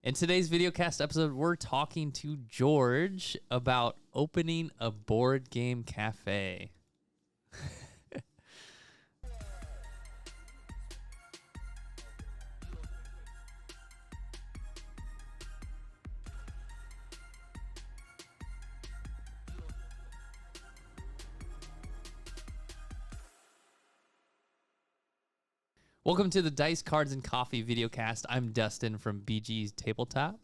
In today's VideoCast episode, we're talking to George about opening a board game cafe. Welcome to the Dice, Cards, and Coffee VideoCast. I'm Dustin from BG's Tabletop.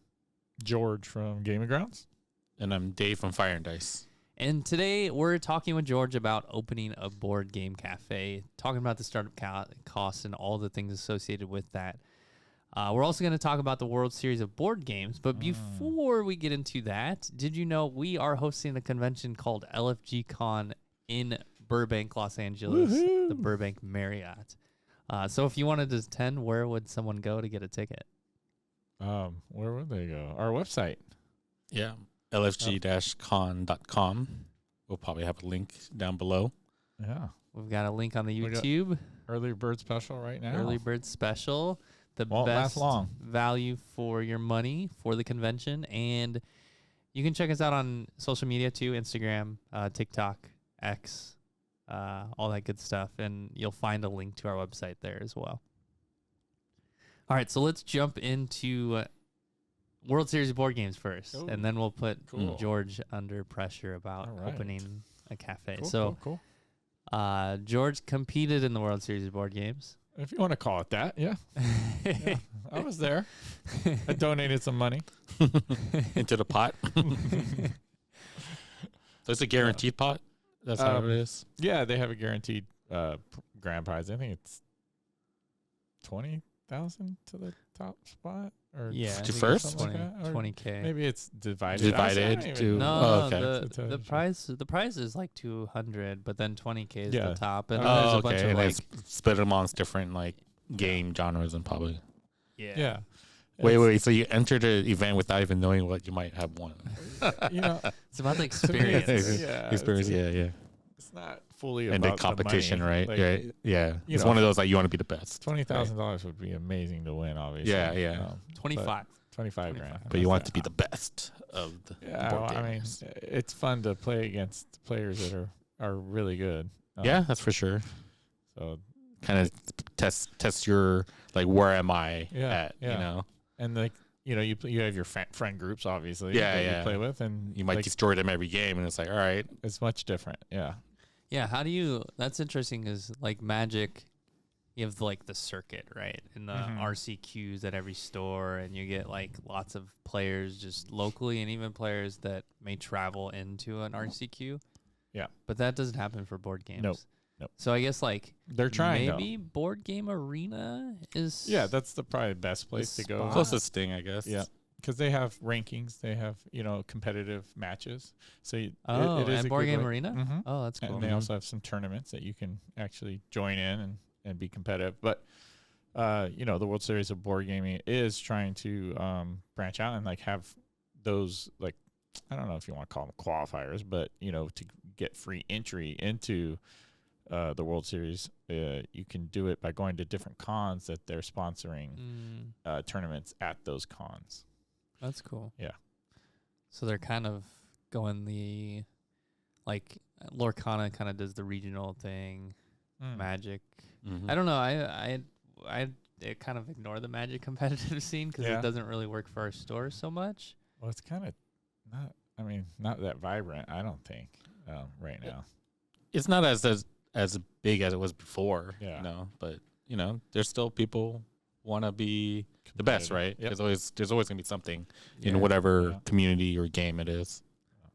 George from Gaming Grounds. And I'm Dave from Fire and Dice. And today we're talking with George about opening a board game cafe, talking about the startup costs and all the things associated with that. We're also going to talk about the World Series of Board Games. But before we get into that, did you know we are hosting a convention called LFG Con in Burbank, Los Angeles, the Burbank Marriott. So if you wanted to attend, where would someone go to get a ticket? Where would they go? Our website. Yeah, lfg-con.com. We'll probably have a link down below. Yeah. We've got a link on the YouTube. Early bird special right now. Early bird special. The Won't best last long. value for your money for the convention. And you can check us out on social media too, Instagram, TikTok, X, all that good stuff. And you'll find a link to our website there as well. All right, so let's jump into World Series of Board Games first. Cool. And then we'll put Cool. George under pressure about opening a cafe. Cool. George competed in the World Series of Board Games. If you want to call it that, yeah. Yeah, I was there. I donated some money. Into the pot. So it's a guaranteed pot? That's how it is? Yeah, they have a guaranteed grand prize. I think it's 20,000 to the top spot. Or Yeah. To I think first? it's 20, 20K. Maybe it's divided. Divided I don't to- even- No, Oh, okay. the prize is like 200, but then 20K is Yeah. the top, and Oh, then there's a okay. bunch of And like it's split amongst different like game genres and probably. Yeah. Wait. So you enter the event without even knowing what you might have won. You know, it's about the to me, it's- experience. yeah, Experience, yeah. It's not fully And about the competition, money. right? Like, Right. Yeah. you It's know, one of those like you want to be the best. $20,000 would be amazing to win, obviously. Yeah. 25. 25 grand. But you want to be the best of the Yeah, board well, I mean, games. it's fun to play against players that are really good. Yeah, that's for sure. So, Kind of test your like where am I Yeah, at? yeah. You know, and like, you have your friend groups, obviously, Yeah, that yeah. you play with, and you might like, destroy them every game, and it's like, all right, it's much different. Yeah. Yeah, how do you? That's interesting. Is like Magic, you have like the circuit, right, and the RCQs at every store, and you get like lots of players just locally, and even players that may travel into an RCQ. Yeah. But that doesn't happen for board games. Nope. So I guess like They're trying, maybe Board Game Arena is. Yeah, that's probably the best place to go. spot. closest thing, I guess. Yeah. Because they have rankings, they have competitive matches. So it is and a Board good Game way- Arena. Mhm. Oh, that's cool. And they also have some tournaments that you can actually join in and be competitive. But the World Series of Board Gaming is trying to branch out and like have those, like, I don't know if you want to call them qualifiers, but to get free entry into the World Series, you can do it by going to different cons that they're sponsoring tournaments at those cons. That's cool. Yeah. So they're kind of going the, like, Lorcana kind of does the regional thing. Magic. Mhm. I don't know. I kind of ignore the Magic competitive scene because Yeah. it doesn't really work for our store so much. Well, it's kind of not that vibrant, I don't think, right now. It's not as big as it was before. Yeah. But there's still people want to be the best, right? Yep. There's always gonna be something Yeah. in whatever Yeah. community or game it is.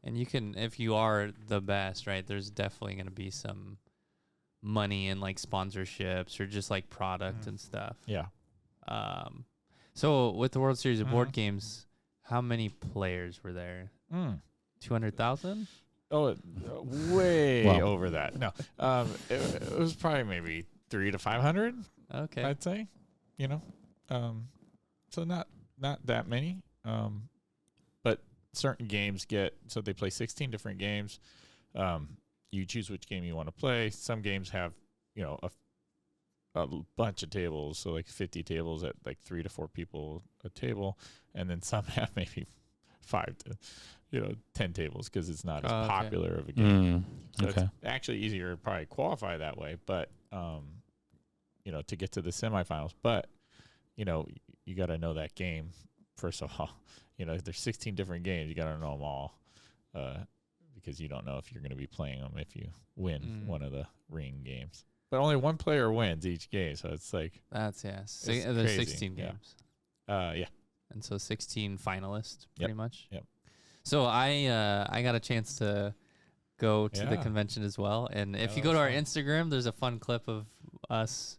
And you can, if you are the best, right, there's definitely going to be some money in like sponsorships or just like product and stuff. Yeah. So with the World Series of Board Games, how many players were there? 200,000? Oh, way Wow. over that. No, it was probably maybe 300 to 500. Okay. I'd say, so not that many. But certain games so they play 16 different games. You choose which game you want to play. Some games have, bunch of tables, so like 50 tables at like 3 to 4 people a table, and then some have maybe 5 to 10 tables because it's not as popular of a game. So it's actually easier to probably qualify that way, but to get to the semifinals. But you got to know that game first of all. If there's 16 different games, you got to know them all, because you don't know if you're going to be playing them if you win one of the ring games. But only one player wins each game, so it's like there's crazy. 16 games. Yeah. And so 16 finalists, pretty much. Yep. So I got a chance to go to the convention as well, and if you go to our Instagram, there's a fun clip of us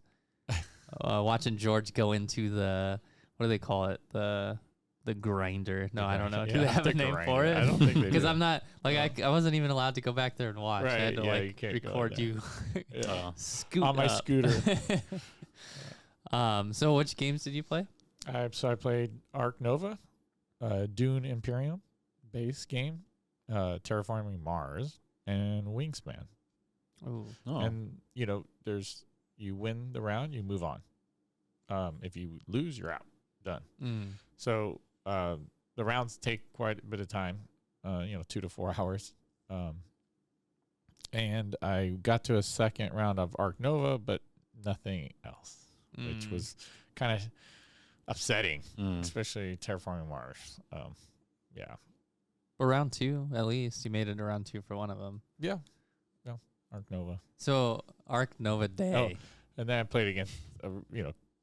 watching George go into the, what do they call it, the grinder. No, I don't know. Do they have a name for it? I don't think they do. Because I'm not I wasn't even allowed to go back there and watch. Right, I had to you can't record you scoot on my up. scooter. So which games did you play? So I played Ark Nova, Dune Imperium base game, Terraforming Mars, and Wingspan. Ooh. Oh. And you win the round, you move on. If you lose, you're out. Done. So the rounds take quite a bit of time, 2 to 4 hours. And I got to a second round of Ark Nova, but nothing else, which was kind of upsetting, especially Terraforming Mars. Yeah. But round 2, at least you made it to round 2 for one of them. Yeah. Ark Nova. So Ark Nova Day. Oh, and then I played against a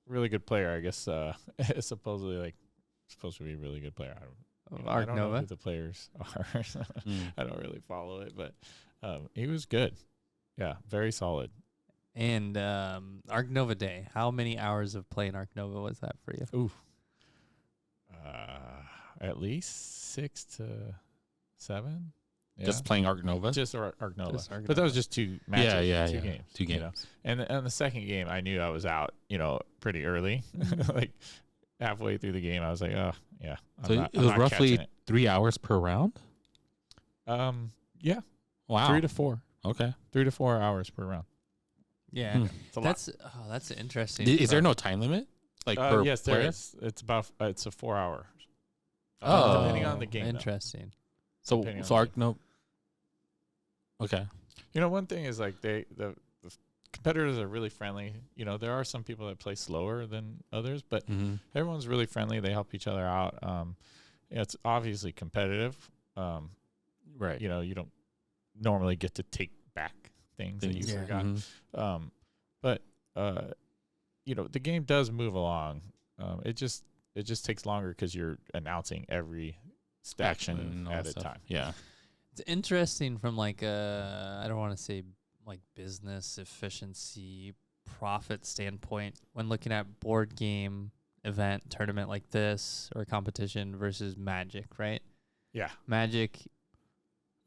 really good player. I guess supposed to be a really good player. I don't know who the players are. I don't really follow it, but he was good. Yeah, very solid. And Ark Nova Day. How many hours of playing Ark Nova was that for you? Ooh. At least 6 to 7. Yeah. Just playing Ark Nova? Just Ark Nova. Just Ark but that was just 2 matches. Two games. 2 games. And the second game, I knew I was out, pretty early. Like halfway through the game, I was like, oh, yeah. It was roughly 3 hours per round? Yeah. Wow. 3 to 4. Okay. 3 to 4 hours per round. Yeah. It's a lot. That's interesting. Is there no time limit? Per yes, player? there is. It's a 4 hour. Oh. Depending on the game. Interesting. So Ark Nova. Okay. One thing is like the competitors are really friendly. There are some people that play slower than others, but everyone's really friendly. They help each other out. It's obviously competitive. Right. You don't normally get to take back things that you forgot. But the game does move along. It just takes longer because you're announcing every action at a time. Yeah. It's interesting from I don't want to say business efficiency, profit standpoint when looking at board game event tournament like this or competition versus Magic, right? Yeah. Magic.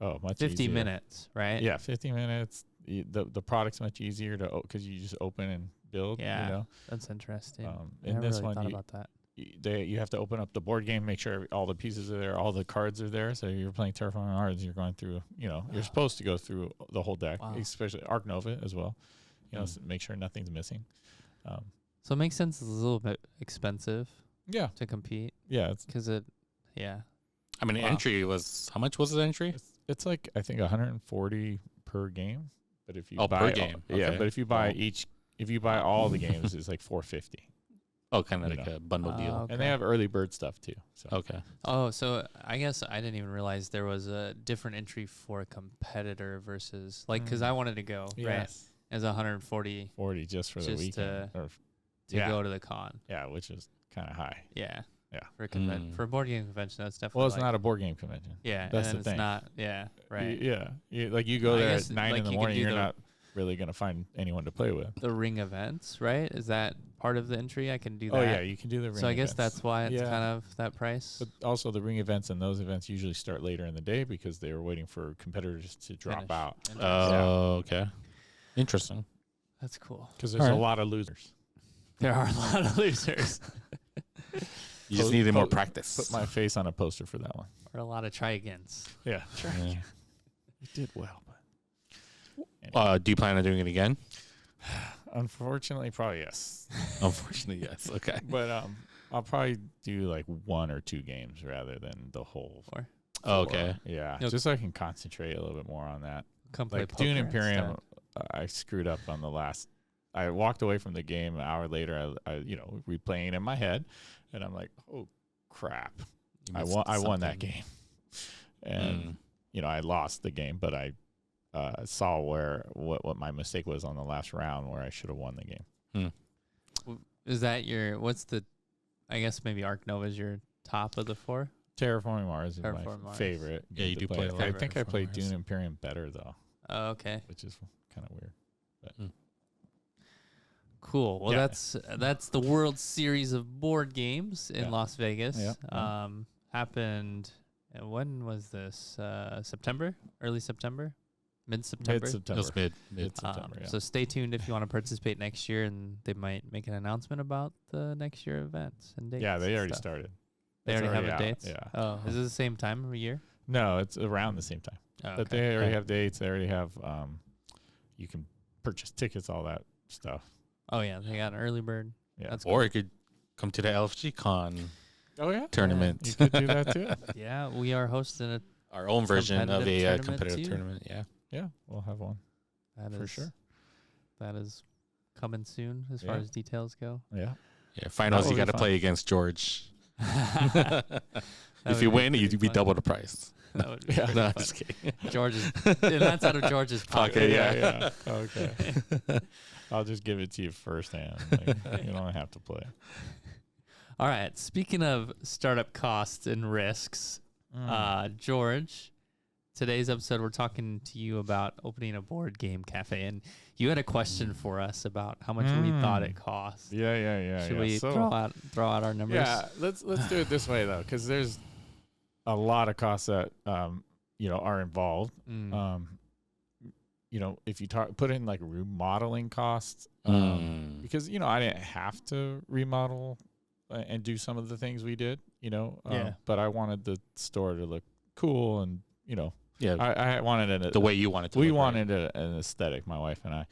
Oh, much 50 easier. minutes, right? Yeah, 50 minutes. The product's much easier because you just open and build. Yeah, that's interesting. In this really one, thought about that. You have to open up the board game, make sure all the pieces are there, all the cards are there. So you're playing Terraforming Mars, you're going through, you're supposed to go through the whole deck, especially Ark Nova as well. So make sure nothing's missing. So it makes sense. It's a little bit expensive. Yeah. To compete. Yeah. Because I mean, entry was, how much was the entry? It's like, I think 140 per game. But if you buy per game. Yeah. Okay. But if you buy all the games, it's like 450. Oh, kind of like a bundle deal. Okay. And they have early bird stuff too. So. Okay. Oh, so I guess I didn't even realize there was a different entry for a competitor versus because I wanted to go right as 140 just for the weekend to go to the con. Yeah, which is kind of high. Yeah. Yeah. For a board game convention, that's definitely. Well, it's not a board game convention. Yeah, that's and the thing. It's not. Yeah. Right. Yeah. You go there at 9 in the morning. You're not really going to find anyone to play with. The ring events, right? Is that part of the entry? I can do that. Oh yeah, you can do the ring. So I guess that's why it's kind of that price. But also the ring events and those events usually start later in the day because they were waiting for competitors to drop out. Oh, okay. Interesting. That's cool. Because there's a lot of losers. There are a lot of losers. You just needed more practice. Put my face on a poster for that one. Or a lot of try-agains. Yeah. Yeah. You did well. But anyway. Do you plan on doing it again? Unfortunately, probably yes. Unfortunately, yes. Okay. But I'll probably do like 1 or 2 games rather than the whole 4. Oh, okay. Yeah, Yep. just so I can concentrate a little bit more on that. Come play Like poker Dune Imperium, instead. I screwed up on the last. I walked away from the game an hour later. I replaying in my head, and I'm like, oh crap! You I missed won that something. game, and I lost the game, but I saw what my mistake was on the last round where I should have won the game. Is that what's the, I guess maybe Ark Nova is your top of the 4? Terraforming Mars is Terraforming my Mars. favorite. Yeah, you game to do play a lot I of think I Terraforming played Mars. Dune Imperium better though, Oh, okay. which is kind of weird. Cool. Well, Yeah. that's the World Series of Board Games in Yeah. Las Vegas. Yeah. Happened. When was this? September? Early September? Mid-September? It Mid-September. was mid. September. Yeah. So stay tuned if you want to participate next year, and they might make an announcement about the next year events and dates. Yeah, they and already stuff. started. They It's already have out. dates. Yeah. Oh, is it the same time of year? No, it's around the same time. Oh, But they already have dates. They already have. You can purchase tickets, all that stuff. Oh yeah, they got an early bird. Yeah. That's Or you could come to the LFG Con Oh yeah. tournament. You could do that too. Yeah, we are hosting it. Our own version of Competitive a tournament competitive too? tournament. Yeah. Yeah, we'll have one That for is- sure. That is coming soon as far Yeah. as details go. Yeah. Yeah. Finals, will you be got to fun. play against George. That If would you be win, pretty you'd be fun. double the price. That would be Yeah. pretty No, I'm fun. just kidding. George's, and that's out of George's pocket. Okay, yeah. Okay. I'll just give it to you firsthand. Like, you don't have to play. All right. Speaking of startup costs and risks, George, today's episode we're talking to you about opening a board game cafe, and you had a question for us about how much we thought it cost. Yeah. Should we throw out our numbers? Yeah, let's do it this way though, because there's a lot of costs that are involved. Mm. If you put in like remodeling costs, because I didn't have to remodel and do some of the things we did, Yeah. but I wanted the store to look cool, and Yeah. I wanted it The way you want it to we look, right? wanted an aesthetic, my wife and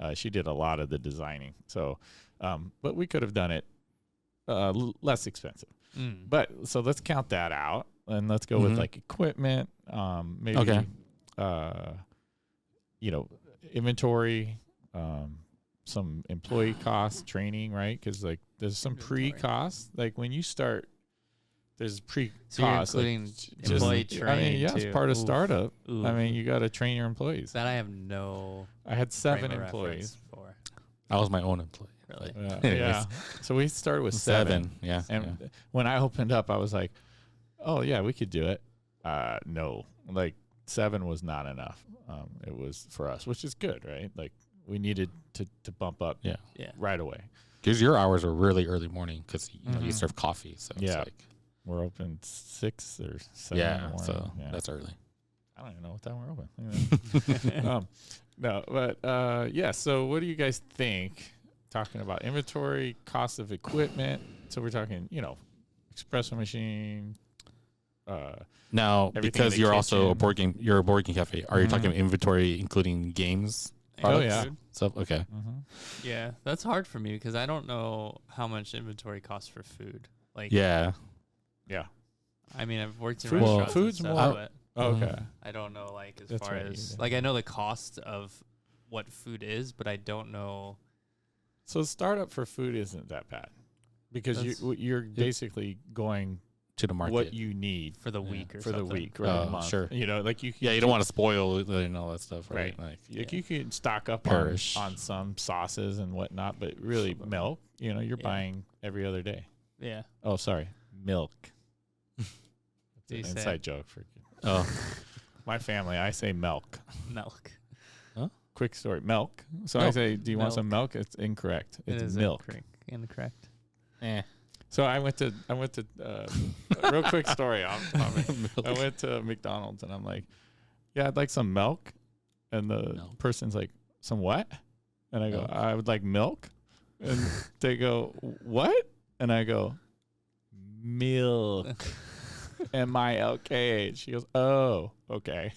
I. She did a lot of the designing, so but we could have done it less expensive. Mm. But so let's count that out, and let's go with Mhm. like equipment, maybe Okay. inventory, some employee costs, training, right? Because like there's some Inventory. pre-costs. Like when you start, there's pre-costs. So you're including employee training yeah, too. it's part of Oof. startup. Ooh. I mean, you got to train your employees. that I have no I had 7 frame of employees. reference for. I was my own employee. Really? Yeah, Anyways. yeah. So we started with 7. Yeah. And yeah. when I opened up, I was like, "Oh yeah, we could do it." No, like 7 was not enough. It was for us, which is good, right? Like we needed to bump up Yeah. Yeah. right away. Because your hours are really early morning because you Mhm. serve coffee. So Yeah. it's like, We're open 6 or 7 in the yeah. morning. So Yeah. that's early. I don't even know what time we're open. No, but yeah. So what do you guys think? Talking about inventory, cost of equipment. So we're talking, espresso machine. Now, Everything in because the you're also a kitchen. you're a board game cafe. Are you Mhm. talking inventory including games? Oh, products, yeah. stuff? Okay. Yeah, that's hard for me because I don't know how much inventory costs for food. Like, Yeah. Yeah. I mean, I've worked in Food- restaurants. food's and stuff, more- but Oh, Mhm. okay. I don't know like as That's far right, as yeah. like I know the cost of what food is, but I don't know. So startup for food isn't that bad because That's- you're basically going To the market. what you need For the Yeah. week or for the something. week or the Oh, month. sure. Like you. Yeah, you don't want to spoil it and all that stuff, right? Right. Like, Like you can stock up Perish. on some sauces and whatnot, but really milk. You're Yeah. buying every other day. Yeah. Oh, sorry, milk. Do you It's an say inside joke for oh, my family. I say milk. milk? Quick story, milk. So I Milk. say, "Do you want some milk?" It's incorrect. It It's is milk. Incorrect. So I went to real quick story. I went to McDonald's and I'm like, "Yeah, I'd like some milk," and the Milk. person's like, "Some what?" And I go, Milk. "I would like milk," and they go, "What?" And I go, "Milk." MILK. She goes, "Oh, okay."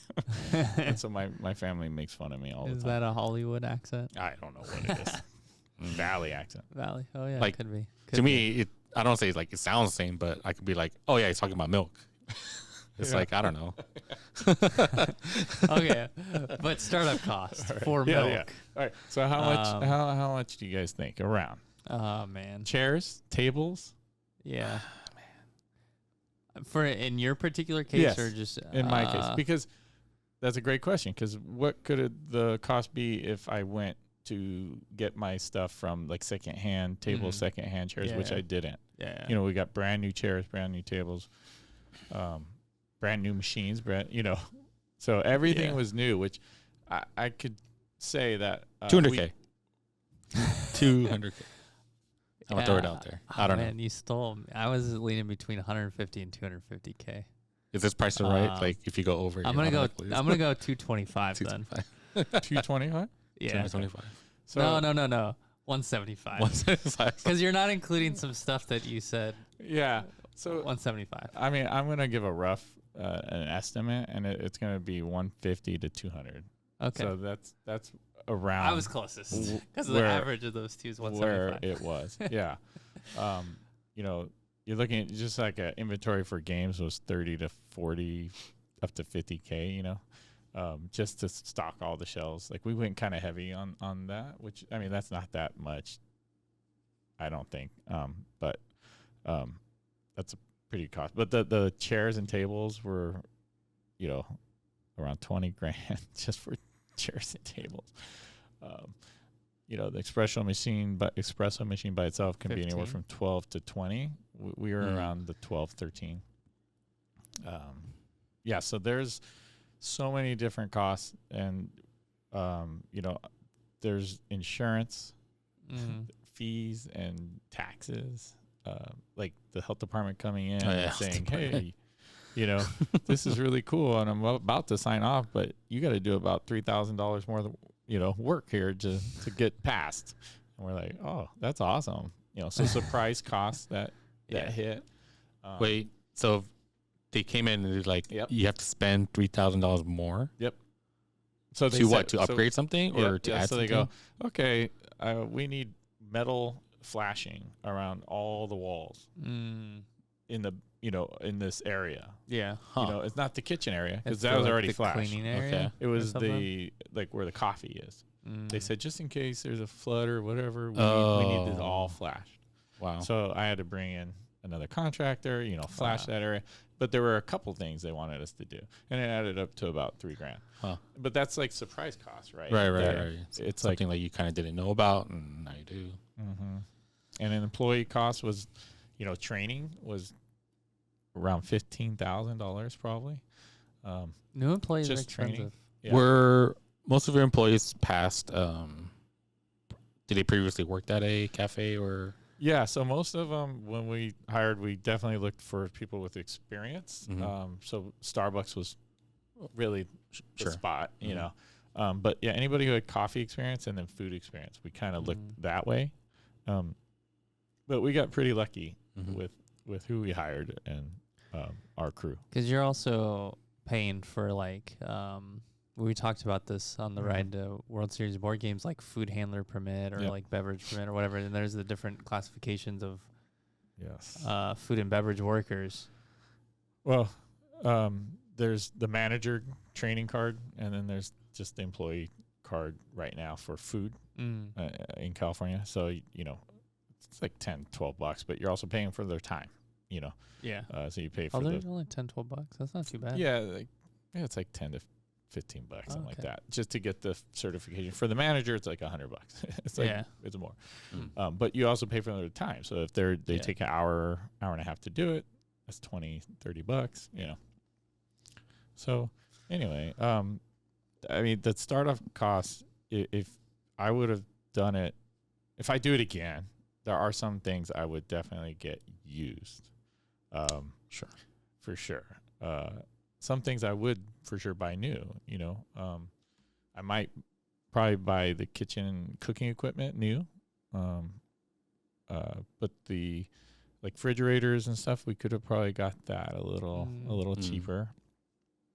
And so my family makes fun of me all the Is time. that a Hollywood accent? I don't know what it is. Valley accent. Valley. Oh yeah, Like, could be. To me, I don't say like it sounds the same, but I could be like, oh yeah, he's talking about milk. It's like, I don't know. Okay, but startup cost for milk. Yeah. All right. So how much do you guys think around? Oh man. Chairs, tables? Yeah. For in your particular case, Yes, or just in my case, because that's a great question. Because what could the cost be if I went to get my stuff from like secondhand tables, secondhand chairs, which I didn't. Yeah. You know, we got brand new chairs, brand new tables, brand new machines, so everything was new, which I could say that 200K. 200K. I'm gonna throw it out there. I don't know. You stole. I was leaning between 150 and 250K. Is this price right? Like if you go over, I'm gonna go 225 then. 225. Yeah. 225. So No. 175. 175. Because you're not including some stuff that you said. yeah. So 175. I mean, I'm gonna give a rough an estimate, and it's gonna be 150 to 200. Okay. So that's around. I was closest because the average of those two is 175. Where it was, yeah. You know, you're looking at just like an inventory for games was 30 to 40, up to 50K. You know, just to stock all the shelves. Like we went kind of heavy on that, which I mean that's not that much. I don't think, but that's a pretty cost. But the chairs and tables were, you know, around 20 grand just for chairs and tables. You know, the espresso machine by itself can 15? be anywhere from 12 to 20. We were around the 12, 13. Yeah, so there's so many different costs, and you know, there's insurance, fees, and taxes. Like the health department coming in and saying, "Hey, you know, this is really cool, and I'm about to sign off, but you got to do about $3,000 more, work here to get passed." And we're like, "Oh, that's awesome!" You know, so surprise costs that hit. Wait, so they came in and they're like, Yep. you have to spend $3,000 more. Yep. So they To what? said- To upgrade something or to add so something? they go, okay, we need metal flashing around all the walls in the in this area. Yeah. You know, it's not the kitchen area because It's that for, was like, already the flashed. cleaning area. Okay. It was something? the where the coffee is. They said just in case there's a flood or whatever, we need this all flashed. Wow. So I had to bring in another contractor, flash that area. But there were a couple things they wanted us to do, and it added up to about $3,000. Huh. But that's like surprise costs, right? Right. It's something like you kind of didn't know about, and now you do. Mm-hmm. And an employee cost was, training was around $15,000 probably. New employees are Just training. expensive. Yeah. Were most of your employees past? Did they previously worked at a cafe or? Yeah, so most of them, when we hired, we definitely looked for people with experience. So Starbucks was really the spot, you know. But yeah, anybody who had coffee experience and then food experience, we kind of looked that way. But we got pretty lucky with who we hired and our crew. Because you're also paying for we talked about this on the ride to World Series board games, like food handler permit or like beverage permit or whatever. And there's the different classifications of food and beverage workers. Well, there's the manager training card, and then there's just the employee card right now for food in California. So, it's like $10-12, but you're also paying for their time, Yeah. So you pay for there's only $10-12. That's not too bad. Yeah, it's like $10 to $15, something like that, just to get the certification. For the manager, it's like $100. It's like it's more. But you also pay for their time. So if they take an hour and a half to do it, that's $20-30. So anyway, I mean the startup costs. If I would have done it, if I do it again, there are some things I would definitely get used. Sure, for sure. Some things I would for sure buy new, I might probably buy the kitchen and cooking equipment new. But the refrigerators and stuff, we could have probably got that a little cheaper.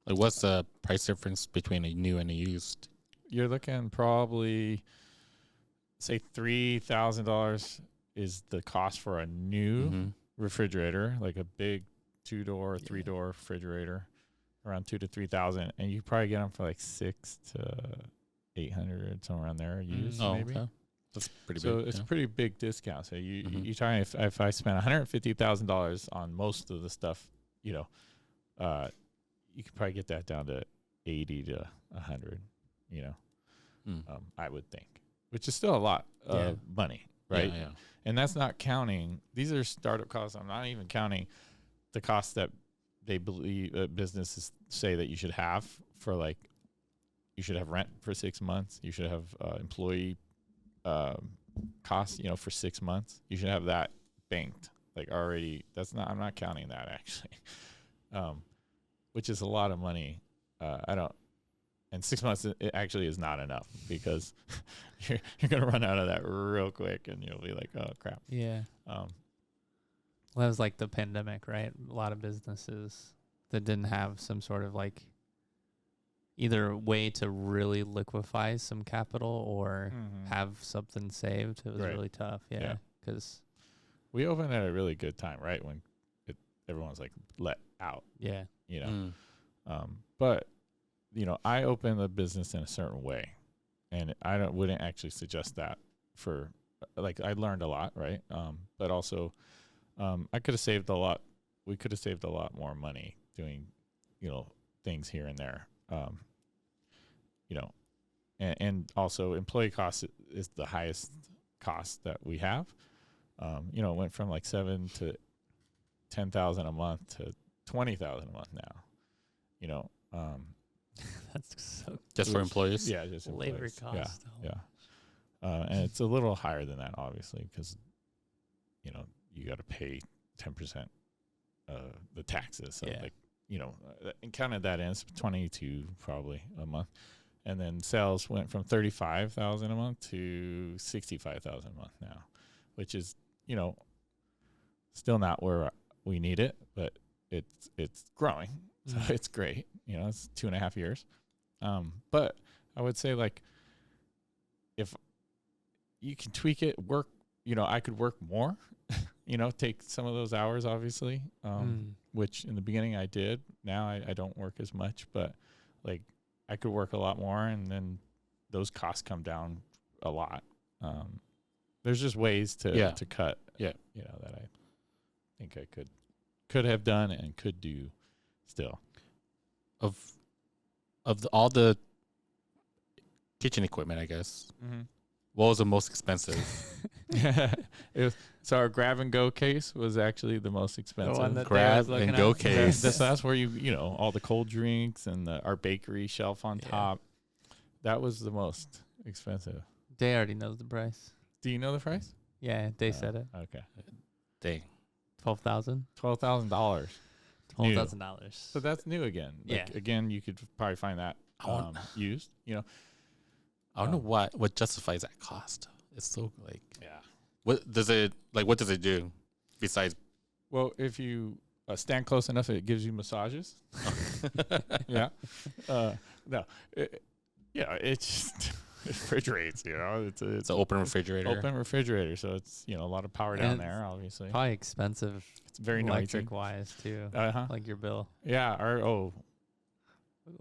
Like what's the price difference between a new and a used? You're looking probably say $3,000 is the cost for a new refrigerator, like a big 2-door, 3-door refrigerator, around 2,000 to 3,000, and you probably get them for like 600 to 800, somewhere around there used, maybe. Okay. That's pretty big. So it's a pretty big discount. So you try, if I spend $150,000 on most of the stuff, you could probably get that down to 80 to 100. I would think, which is still a lot of money, right? Yeah. And that's not counting. These are startup costs. I'm not even counting the costs that they believe businesses say that you should have for, like, you should have rent for 6 months. You should have employee costs, for 6 months. You should have that banked, like, already. I'm not counting that, actually, which is a lot of money. And 6 months it actually is not enough, because you're gonna run out of that real quick, and you'll be like, oh crap. Yeah. Well, that was like the pandemic, right? A lot of businesses that didn't have some sort of, like, either way to really liquefy some capital or have something saved. It was really tough. Yeah. Because we opened at a really good time, right? When everyone's like let out. Yeah. But I opened the business in a certain way, and I wouldn't actually suggest that for, like, I learned a lot, right? But also, I could have saved a lot. We could have saved a lot more money doing, things here and there. And also employee costs is the highest cost that we have. It went from like $7,000 to $10,000 a month to $20,000 a month now. That's so just for employees. Yeah, just labor employees. cost. Yeah. And it's a little higher than that, obviously, because you got to pay 10% the taxes. So and counted that in, it's 22 probably a month. And then sales went from 35,000 a month to 65,000 a month now, which is, still not where we need it, but it's growing. So it's great. It's 2.5 years. But I would say, like, if you can tweak it, I could work more, take some of those hours, obviously, which in the beginning I did. Now I don't work as much, but, like, I could work a lot more, and then those costs come down a lot. There's just ways to cut, that I think I could have done and could do still. All the kitchen equipment, I guess, what was the most expensive? So our grab and go case was actually the most expensive. The one that grab and go case. That's where all the cold drinks and our bakery shelf on top. That was the most expensive. Day already knows the price. Do you know the price? Yeah, they said it. Okay. Dang. $12,000. $12,000. So that's new again. Again, you could probably find that used. I don't know what justifies that cost. It's so, like, what does it do besides? Well, if you stand close enough, it gives you massages. Yeah. No. It just refrigerates. It's an open refrigerator. Open refrigerator, so it's a lot of power down there. Obviously, probably expensive. It's very electric wise too. Like your bill. Yeah. Ooh,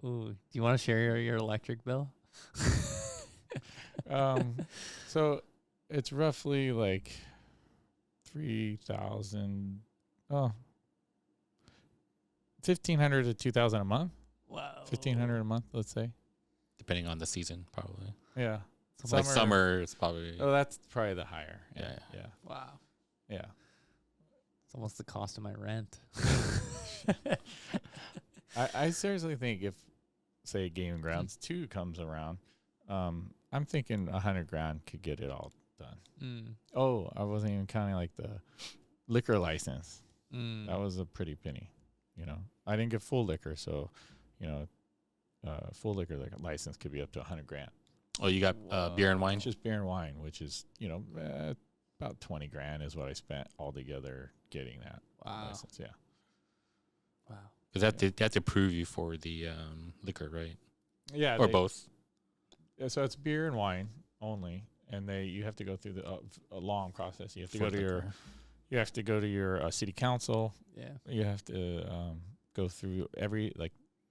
do you want to share your electric bill? So it's roughly like 3,000. Oh, 1,500 to 2,000 a month. Wow. 1,500 a month, let's say. Depending on the season, probably. Yeah. Like summer, it's probably. Oh, that's probably the higher. Yeah. Wow. Yeah. It's almost the cost of my rent. I seriously think if, say, Gaming Grounds 2 comes around, I'm thinking $100,000 could get it all done. Oh, I wasn't even counting, like, the liquor license. That was a pretty penny. I didn't get full liquor, so full liquor license could be up to $100,000. Oh, you got beer and wine? Just beer and wine, which is about $20,000 is what I spent altogether getting that license. Yeah. Wow. Because they have to approve you for the liquor, right? Yeah. Or both. Yeah, so it's beer and wine only, and you have to go through a long process. You have to go to your city council. Yeah. You have to go through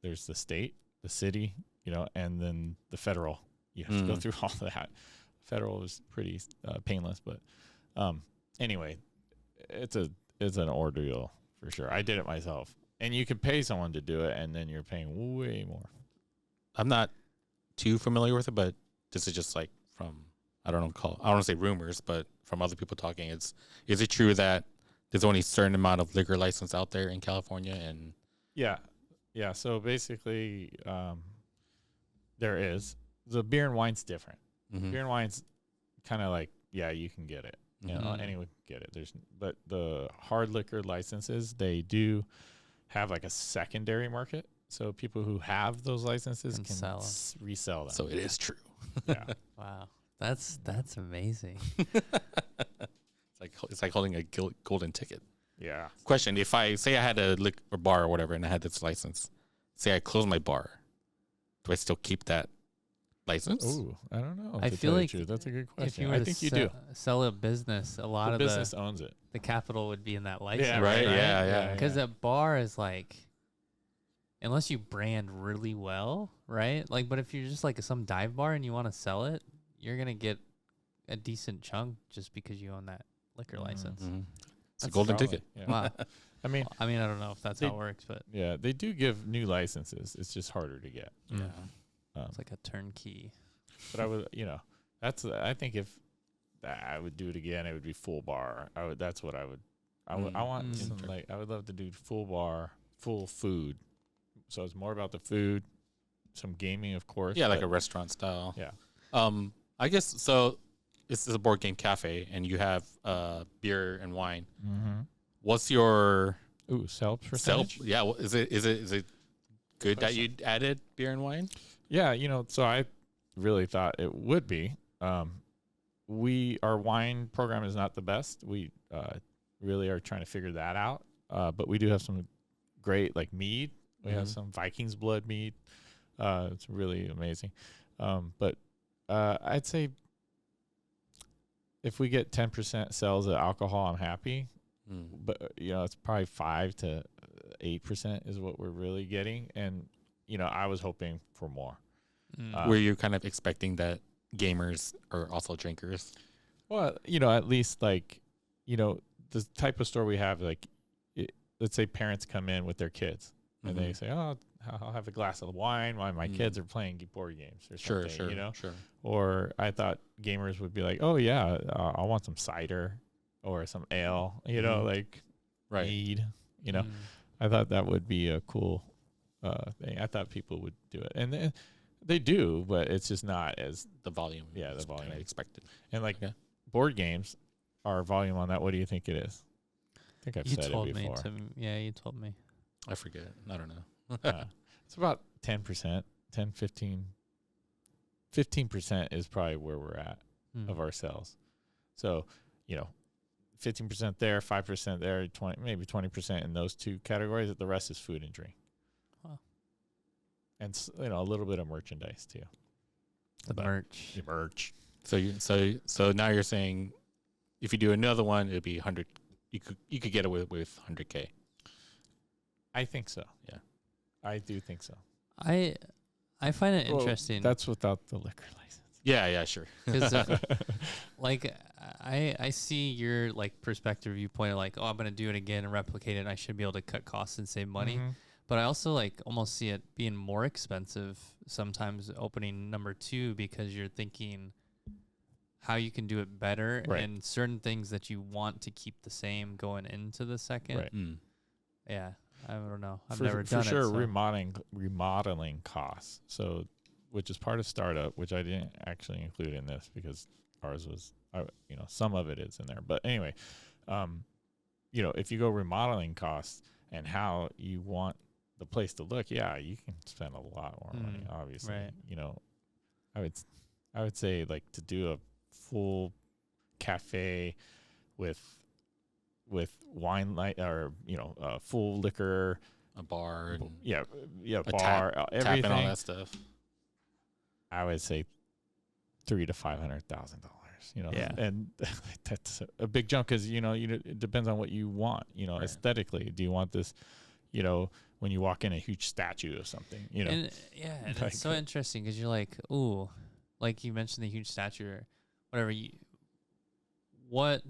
there's the state, the city, and then the federal. You have to go through all of that. Federal is pretty painless, but anyway, it's an ordeal for sure. I did it myself, and you could pay someone to do it, and then you're paying way more. I'm not too familiar with it, but this is just like from I don't want to say rumors, but from other people talking, is it true that there's only a certain amount of liquor license out there in California? And yeah. So basically, there is the beer and wine's different. Beer and wine's kind of like you can get it. Anyone can get it. But the hard liquor licenses, they do have like a secondary market. So people who have those licenses can resell them. So it is true. Yeah. Wow. That's amazing. It's like holding a golden ticket. Yeah. Question: if I say I had a liquor bar or whatever, and I had this license, say I close my bar, do I still keep that license? Ooh, I don't know. I feel like that's a good question. if you were you do. sell a business, a lot of business owns it. the capital would be in that license. Yeah, right. Yeah. Because a bar is like, unless you brand really well, right? Like, but if you're just like some dive bar and you want to sell it, you're gonna get a decent chunk just because you own that liquor license. Mm-hmm. It's a golden ticket. Yeah. Wow. I mean, I don't know if that's how it works, but yeah, they do give new licenses. It's just harder to get. Yeah. It's like a turnkey. But I would, I think if I would do it again, it would be full bar. That's what I would. I want I would love to do full bar, full food. So it's more about the food, some gaming, of course. Yeah, like a restaurant style. Yeah. I guess so. This is a board game cafe, and you have beer and wine. Mm-hmm. What's your sales percentage? Yeah, is it good that you added beer and wine? Yeah, so I really thought it would be. Our wine program is not the best. We really are trying to figure that out. But we do have some great mead. We have some Vikings blood mead. It's really amazing. But I'd say if we get 10% sales of alcohol, I'm happy. But it's probably 5 to 8% is what we're really getting, and I was hoping for more. Were you kind of expecting that gamers are also drinkers? Well, at least the type of store we have, let's say parents come in with their kids and they say, "Oh, I'll have a glass of wine while my kids are playing board games or something." Sure. Or I thought gamers would be like, "Oh yeah, I want some cider or some ale," mead. I thought that would be a cool thing. I thought people would do it, and they do, but it's just not as the volume. Yeah, the volume I expected. And board games, our volume on that. What do you think it is? I think I've said it before. You told me. I forget. I don't know. It's about 10%, 10, 15. 15% is probably where we're at of our sales. So, 15% there, 5% there, 20, maybe 20% in those two categories. The rest is food and drink. Wow. And a little bit of merchandise too. The merch. So now you're saying if you do another one, it'd be 100. You could get it with 100K. I think so. Yeah, I do think so. I find it interesting. That's without the liquor license. Yeah, sure. Because I see your perspective viewpoint of I'm gonna do it again and replicate it, and I should be able to cut costs and save money. Mm-hmm. But I also almost see it being more expensive sometimes opening number 2 because you're thinking how you can do it better and certain things that you want to keep the same going into the second. Right. Yeah. I don't know. I've never done it. For sure, So. remodeling costs. So, which is part of startup, which I didn't actually include in this because ours was, some of it is in there. But anyway, if you go remodeling costs and how you want the place to look, you can spend a lot more money. Obviously, right. I would say to do a full cafe with wine full liquor, a bar, and a bar, everything, tap and all that stuff. I would say $300,000 to $500,000. You know, Yeah. and that's a big jump because it depends on what you want. Right. Aesthetically, do you want this? When you walk in, a huge statue of something. And, and Like, it's so interesting because you're like, ooh, like you mentioned the huge statue or whatever. What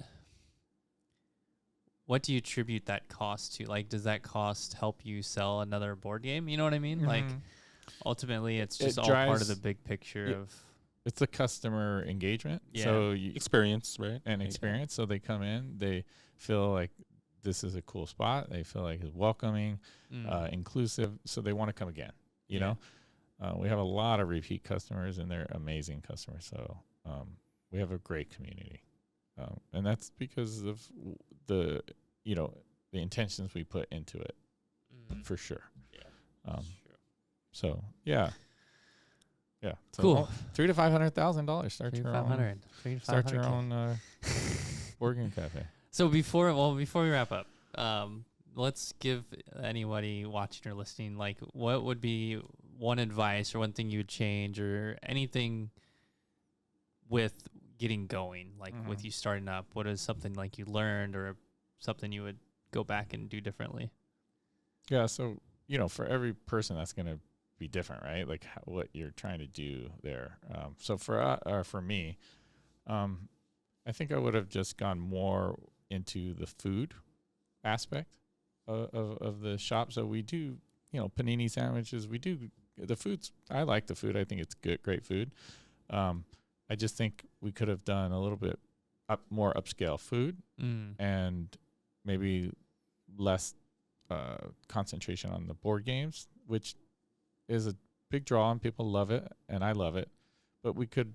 do you attribute that cost to? Like, does that cost help you sell another board game? You know what I mean? Like, ultimately, it's just all part of the big picture of. It's the customer engagement. Yeah. So Experience, right? and experience. So they come in, they feel like this is a cool spot. They feel like it's welcoming, inclusive. So they want to come again. You know, we have a lot of repeat customers, and they're amazing customers. So we have a great community, and that's because of the intentions we put into it, for sure. Yeah. So yeah. Yeah. So Cool. $300,000 to $500,000. Start your own. 500. Start your own board game cafe. So before we wrap up, let's give anybody watching or listening, like, what would be one advice or one thing you would change or anything with getting going, like with you starting up? What is something like you learned or something you would go back and do differently? Yeah. So, for every person that's going to be different, right? Like what you're trying to do there. So for me, I think I would have just gone more into the food aspect of the shop. So we do, panini sandwiches. We do the foods. I like the food. I think it's good, great food. I just think we could have done a little bit more upscale food and maybe less concentration on the board games, which is a big draw and people love it and I love it. But we could,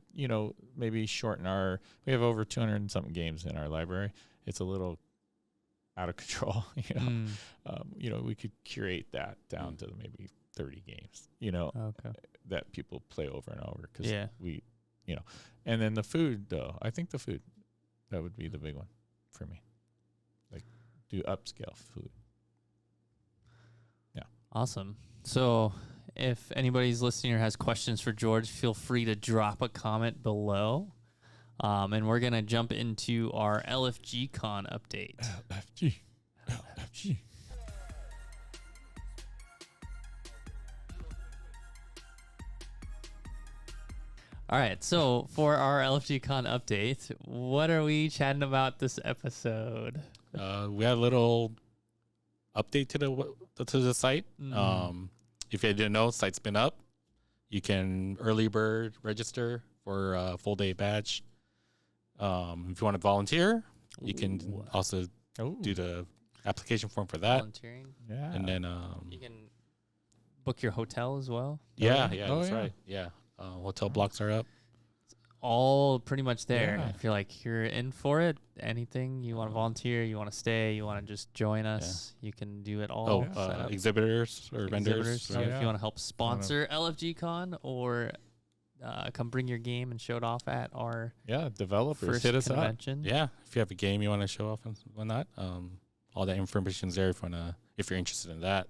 maybe shorten we have over 200 and something games in our library. It's a little out of control, we could curate that down to maybe 30 games, that people play over and over. Cause and then the food though, I think the food, that would be the big one for me. Like do upscale food. Yeah. Awesome. So if anybody's listening or has questions for George, feel free to drop a comment below. And we're going to jump into our LFG Con update. LFG. All right. So for our LFG Con update, what are we chatting about this episode? We had a little update to the site. If you didn't know, site's been up. You can early bird register for a full day badge. If you want to volunteer, you can also do the application form for that. Volunteering. Yeah. And then You can book your hotel as well. That's right. Yeah. Hotel blocks are up. All pretty much there. Yeah. If you're like, you're in for it, anything, you want to volunteer, you want to stay, you want to just join us, you can do it all. Exhibitors or vendors. So if you want to help sponsor LFG Con or come bring your game and show it off at our developers first hit us convention. up. Yeah. If you have a game you want to show off and whatnot, all that information's there if you're interested in that.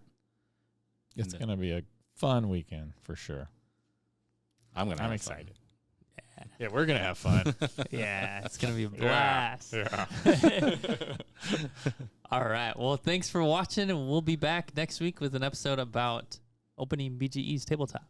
It's going to be a fun weekend for sure. I'm excited. Yeah, we're going to have fun. Yeah, it's going to be a blast. Yeah. All right. Well, thanks for watching, and we'll be back next week with an episode about opening BGE's tabletop.